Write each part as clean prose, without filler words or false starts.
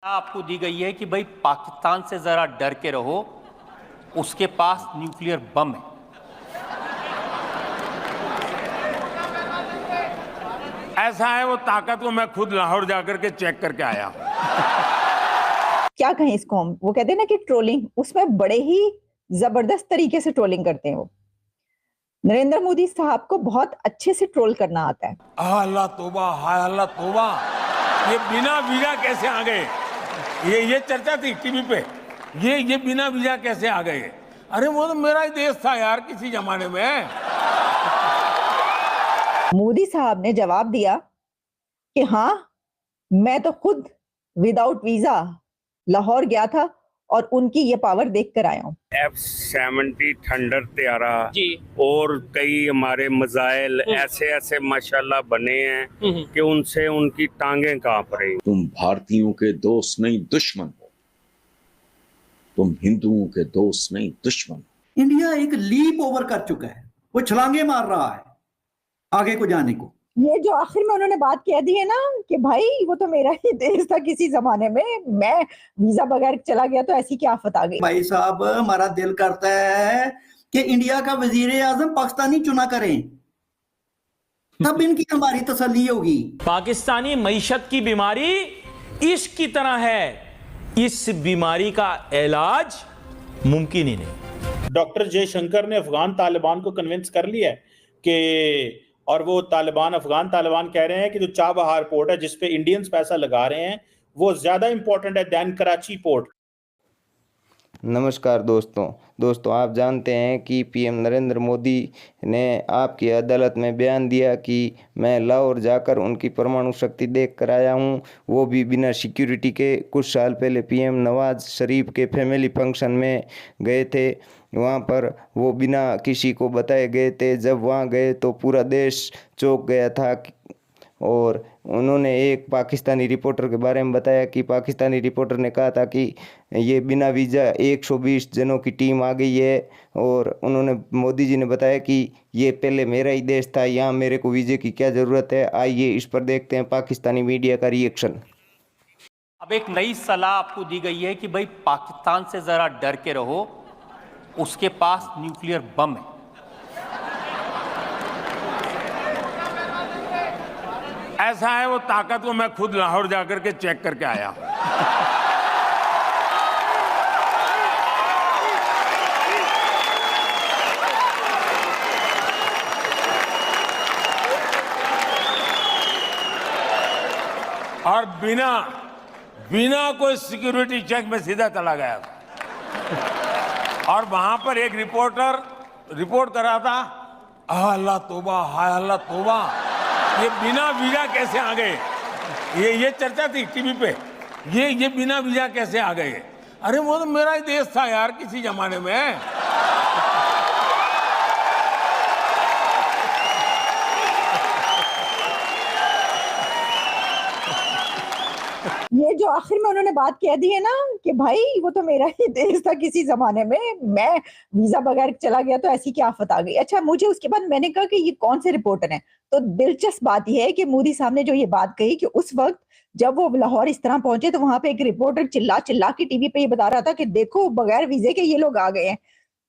आपको दी गई है कि भाई पाकिस्तान से जरा डर के रहो, उसके पास न्यूक्लियर बम है। ऐसा है वो ताकत को मैं खुद लाहौर जाकर के चेक करके आया हूं। क्या कहें इसको हम, वो कहते हैं ना कि ट्रोलिंग, उसमें बड़े ही जबरदस्त तरीके से ट्रोलिंग करते हैं वो। नरेंद्र मोदी साहब को बहुत अच्छे से ट्रोल करना आता है। अल्लाह तौबा, हाय अल्लाह तौबा, ये बिना वीजा कैसे आ गए? ये चर्चा थी टीवी पे, ये बिना वीजा कैसे आ गए? अरे वो तो मेरा ही देश था यार किसी जमाने में। मोदी साहब ने जवाब दिया कि हाँ, मैं तो खुद विदाउट वीजा लाहौर गया था और उनकी ये पावर देख कर आया हूँ। F-70 थंडर त्यारा और कई हमारे मिसाइल ऐसे माशाल्लाह बने हैं कि उनसे उनकी टांगें कांप रही। तुम भारतीयों के दोस्त नहीं दुश्मन हो, तुम हिंदुओं के दोस्त नहीं दुश्मन हो। इंडिया एक लीप ओवर कर चुका है, वो छलांगे मार रहा है आगे को जाने को। ये जो आखिर में उन्होंने बात कह दी है ना कि भाई वो तो मेरा ही देश था किसी जमाने में, मैं वीजा बगैर चला गया तो ऐसी क्या आफत आ गई। भाई साहब, हमारा दिल करता है कि इंडिया का वजीर आजम पाकिस्तानी चुना करें, तब इनकी हमारी तसल्ली होगी। पाकिस्तानी मईशत की बीमारी इश्क की तरह है, इस बीमारी का इलाज मुमकिन ही नहीं। डॉक्टर जयशंकर ने अफगान तालिबान को कन्विंस कर लिया है कि, और वो अफगान तालिबान कह रहे हैं कि जो चाबहार पोर्ट है जिसपे इंडियंस पैसा लगा रहे हैं वो ज्यादा इंपॉर्टेंट है दैन कराची पोर्ट। नमस्कार दोस्तों, आप जानते हैं कि पीएम नरेंद्र मोदी ने आपकी अदालत में बयान दिया कि मैं लाहौर जाकर उनकी परमाणु शक्ति देख कर आया हूं, वो भी बिना सिक्योरिटी के। कुछ साल पहले पीएम नवाज शरीफ के फैमिली फंक्शन में गए थे, वहाँ पर वो बिना किसी को बताए गए थे। जब वहाँ गए तो पूरा देश चौंक गया था और उन्होंने एक पाकिस्तानी रिपोर्टर के बारे में बताया कि पाकिस्तानी रिपोर्टर ने कहा था कि ये बिना वीज़ा 120 जनों की टीम आ गई है, और उन्होंने मोदी जी ने बताया कि ये पहले मेरा ही देश था, यहाँ मेरे को वीज़े की क्या ज़रूरत है। आइए इस पर देखते हैं पाकिस्तानी मीडिया का रिएक्शन। अब एक नई सलाह आपको दी गई है कि भाई पाकिस्तान से जरा डर के रहो, उसके पास न्यूक्लियर बम है। ऐसा है वो ताकत को मैं खुद लाहौर जाकर के चेक करके आया हूं। और बिना कोई सिक्योरिटी चेक में सीधा चला गया और वहां पर एक रिपोर्टर रिपोर्ट कर रहा था, अल्लाह तौबा, हाय अल्लाह तौबा, ये बिना वीजा कैसे आ गए? ये चर्चा थी टीवी पे, ये बिना वीजा कैसे आ गए? अरे वो तो मेरा ही देश था यार किसी जमाने में। ये जो आखिर में उन्होंने बात कह दी है ना कि भाई वो तो मेरा ही देश था किसी जमाने में, मैं वीजा बगैर चला गया तो ऐसी क्या आफत आ गई। अच्छा, मुझे उसके बाद मैंने कहा कि ये कौन से रिपोर्टर हैं, तो दिलचस्प बात यह है कि मोदी साहब ने जो ये बात कही कि उस वक्त जब वो लाहौर इस तरह पहुंचे तो वहां पे एक रिपोर्टर चिल्ला चिल्ला के टीवी पे ये बता रहा था कि देखो बगैर वीजे के ये लोग आ गए हैं।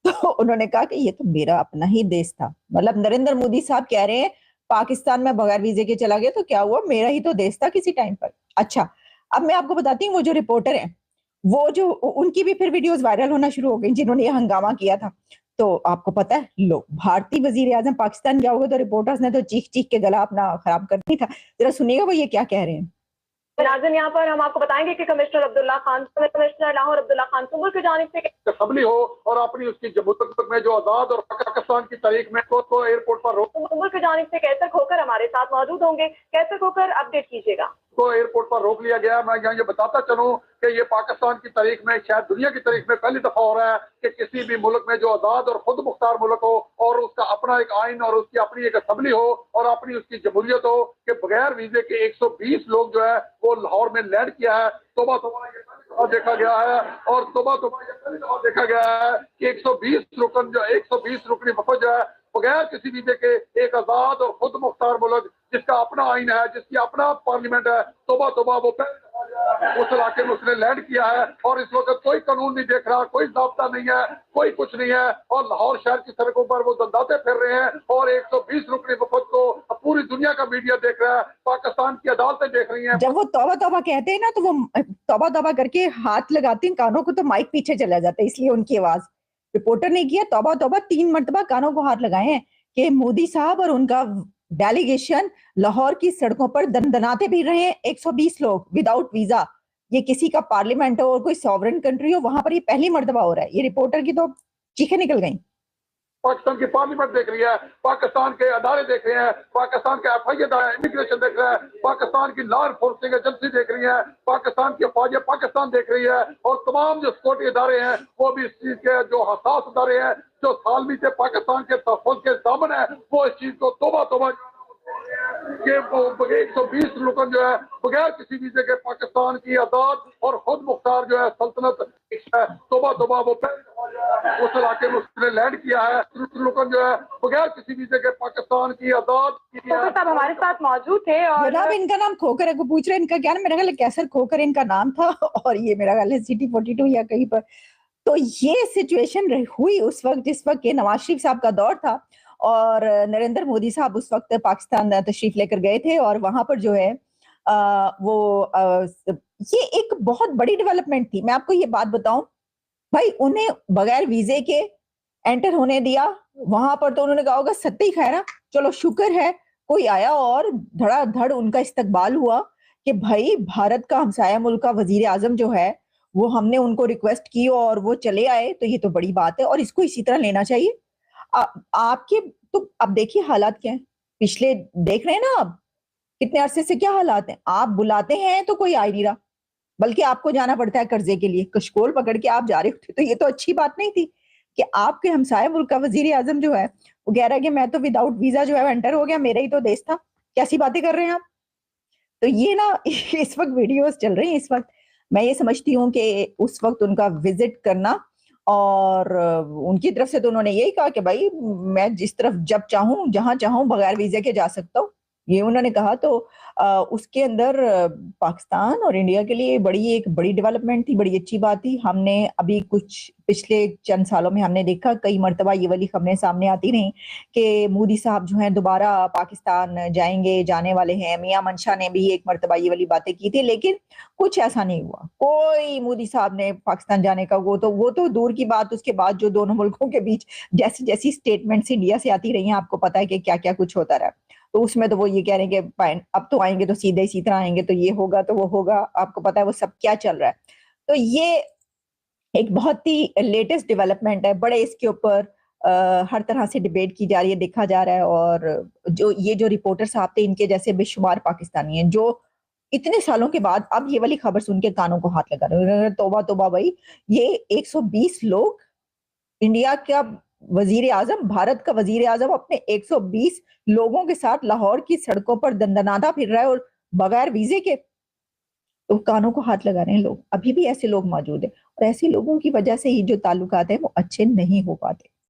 तो उन्होंने कहा कि ये तो मेरा अपना ही देश था। मतलब नरेंद्र मोदी साहब कह रहे हैं पाकिस्तान में बगैर वीजे के चला गया तो क्या हुआ, मेरा ही तो देश था किसी टाइम पर। अच्छा, अब मैं आपको बताती हूँ वो जो रिपोर्टर हैं, वो जो उनकी भी फिर वीडियोस वायरल होना शुरू हो गई जिन्होंने ये हंगामा किया था। तो आपको पता है, लो भारतीय वजीर आजम पाकिस्तान गया होगा तो रिपोर्टर्स ने तो चीख चीख के गला अपना खराब कर दिया था। जरा सुनिएगा वो ये क्या कह रहे हैं। नाज़रीन, यहाँ पर हम आपको बताएंगे कि कमिश्नर लाहौर अब्दुल्ला खान सुंबुल की जानिब से असम्बली हो और अपनी उसकी जम्मू तक में जो आजाद और पाकिस्तान की तारीख में को एयरपोर्ट पर रोक, सुंबुल की जानिब से कैसर खोकर हमारे साथ मौजूद होंगे। कैसर खोकर अपडेट कीजिएगा। को एयरपोर्ट पर रोक लिया गया। मैं यहाँ ये बताता चलूं कि ये पाकिस्तान की तारीख में, शायद दुनिया की तारीख में पहली दफा हो रहा है कि किसी भी मुल्क में जो आजाद और खुद मुख्तार मुल्क हो और उसका अपना एक आइन और उसकी अपनी एक असम्बली हो और अपनी उसकी जमहूरियत हो, कि बगैर वीजे के 120 लोग जो है वो लाहौर में लैंड किया है। तोबा तोबा ये देखा गया है और तोबा तोबा ये देखा गया है कि 120 रुकनी वफद जो है बगैर किसी वीजे के एक आजाद और खुद मुख्तार मुल्क जिसका अपना आइन है, जिसकी अपना पार्लियामेंट है, तोबा तोबा वो पहले उस इलाके में उसने लैंड किया है और इस वक्त कोई कानून नहीं देख रहा, कोई ज़ाब्ता नहीं है, कोई कुछ नहीं है और लाहौर शहर की सड़कों पर वो दंदाते फिर रहे हैं और 120 रुकनी वफद को पूरी दुनिया का मीडिया देख रहा है, पाकिस्तान की अदालतें देख रही हैं। जब वो तौबा तौबा कहते हैं ना तो वो तौबा तौबा करके हाथ लगाते हैं कानों को तो माइक पीछे चला जाता है, इसलिए उनकी आवाज। रिपोर्टर ने किया तौबा तौबा 3 मरतबा कानों को हाथ लगाए हैं कि मोदी साहब और उनका डेलीगेशन लाहौर की सड़कों पर दंदनाते फिर रहे हैं 120 लोग विदाउट वीजा। ये किसी का पार्लियामेंट हो और कोई सॉवरेन कंट्री हो वहां पर ये पहली मर्तबा हो रहा है। ये रिपोर्टर की तो चीखें निकल गई। पाकिस्तान की पार्लियामेंट देख रही है, पाकिस्तान के अदारे देख रहे हैं, पाकिस्तान के एफआई अदारे इमिग्रेशन देख रहा है, पाकिस्तान की लॉ एनफोर्सिंग एजेंसी देख रही है, पाकिस्तान की फौज पाकिस्तान देख रही है और तमाम जो सिक्योरिटी अदारे हैं वो भी इस चीज के जो हसास अदारे हैं जो साल से पाकिस्तान के तहफ़्फ़ुज़ के दामन है वो इस चीज को तौबा तौबा कि 120 लोगों जो है बगैर किसी वीजे के पाकिस्तान की आजाद और खुद मुख्तार जो है सल्तनत तौबा तौबा वो उस इलाके में उसने लैंड किया है। लोगों जो है बगैर किसी वीजे के पाकिस्तान की आजाद साहब हमारे साथ मौजूद थे और जनाब इनका नाम खोकर है, को पूछ रहे हैं इनका क्या नाम, मेरा ख्याल है कैसर खोकर इनका नाम था और ये मेरा ख्याल है सिटी 42 या कहीं पर। तो ये सिचुएशन हुई उस वक्त जिस वक्त ये नवाज शरीफ साहब का दौर था और नरेंद्र मोदी साहब उस वक्त पाकिस्तान तशरीफ लेकर गए थे और वहां पर जो है ये एक बहुत बड़ी डेवलपमेंट थी। मैं आपको ये बात बताऊं भाई, उन्हें बगैर वीजे के एंटर होने दिया वहां पर, तो उन्होंने कहा होगा सत्ती खैरा, चलो शुक्र है कोई आया और धड़ाधड़ उनका इस्तकबाल हुआ कि भाई भारत का हमसाया मुल्क का वजीर आजम जो है वो हमने उनको रिक्वेस्ट की और वो चले आए, तो ये तो बड़ी बात है और इसको इसी तरह लेना चाहिए। आपके तो अब देखिए हालात क्या है, पिछले देख रहे हैं ना आप कितने अरसे से क्या हालात हैं। आप बुलाते हैं तो कोई आ ही नहीं रहा, बल्कि आपको जाना पड़ता है कर्जे के लिए, कशकोल पकड़ के आप जा रहे होते। तो ये तो अच्छी बात नहीं थी कि आपके हमसाया मुल्क का वजीर आजम जो है वो कह रहा है कि मैं तो विदाउट वीजा जो है एंटर हो गया, मेरा ही तो देश था। कैसी बातें कर रहे हैं आप। तो ये ना इस वक्त वीडियोस चल रही हैं। इस वक्त मैं ये समझती हूँ कि उस वक्त उनका विजिट करना और उनकी तरफ से तो उन्होंने यही कहा कि भाई मैं जिस तरफ जब चाहूं जहां चाहूं बगैर वीजे के जा सकता हूँ, ये उन्होंने कहा। तो उसके अंदर पाकिस्तान और इंडिया के लिए एक बड़ी डेवलपमेंट थी, बड़ी अच्छी बात थी। हमने अभी कुछ पिछले चंद सालों में हमने देखा कई मरतबा ये वाली खबरें सामने आती रही कि मोदी साहब जो हैं दोबारा पाकिस्तान जाएंगे, जाने वाले हैं। मियां मंशा ने भी एक मरतबा ये वाली बातें की थी, लेकिन कुछ ऐसा नहीं हुआ। कोई मोदी साहब ने पाकिस्तान जाने का वो तो दूर की बात। उसके बाद जो दोनों मुल्कों के बीच जैसी जैसी स्टेटमेंट्स इंडिया से आती रही हैं, आपको पता है कि क्या क्या कुछ होता रहा। तो उसमें तो वो ये कह रहे हैं कि अब तो आएंगे तो सीधे इसी तरह आएंगे, तो ये होगा तो वो होगा। आपको पता है वो सब क्या चल रहा है। तो ये एक बहुत ही लेटेस्ट डेवलपमेंट है। बड़े इसके ऊपर हर तरह से डिबेट की जा रही है, देखा जा रहा है। और जो रिपोर्टर साहब थे इनके जैसे बेशुमार पाकिस्तानी हैं जो इतने सालों के बाद अब ये वाली खबर सुन के कानों को हाथ लगा रहे हैं। तौबा तौबा भाई, ये 120 लोग इंडिया का वजीर आजम, भारत का वजीर आजम अपने 120 लोगों के साथ लाहौर की सड़कों पर दंदनाता फिर रहा है और बगैर वीजे के। तो कानों को हाथ लगा रहे हैं लोग। अभी भी ऐसे लोग मौजूद हैं और ऐसे लोगों की वजह से ही जो ताल्लुकात है वो अच्छे नहीं हो पाते।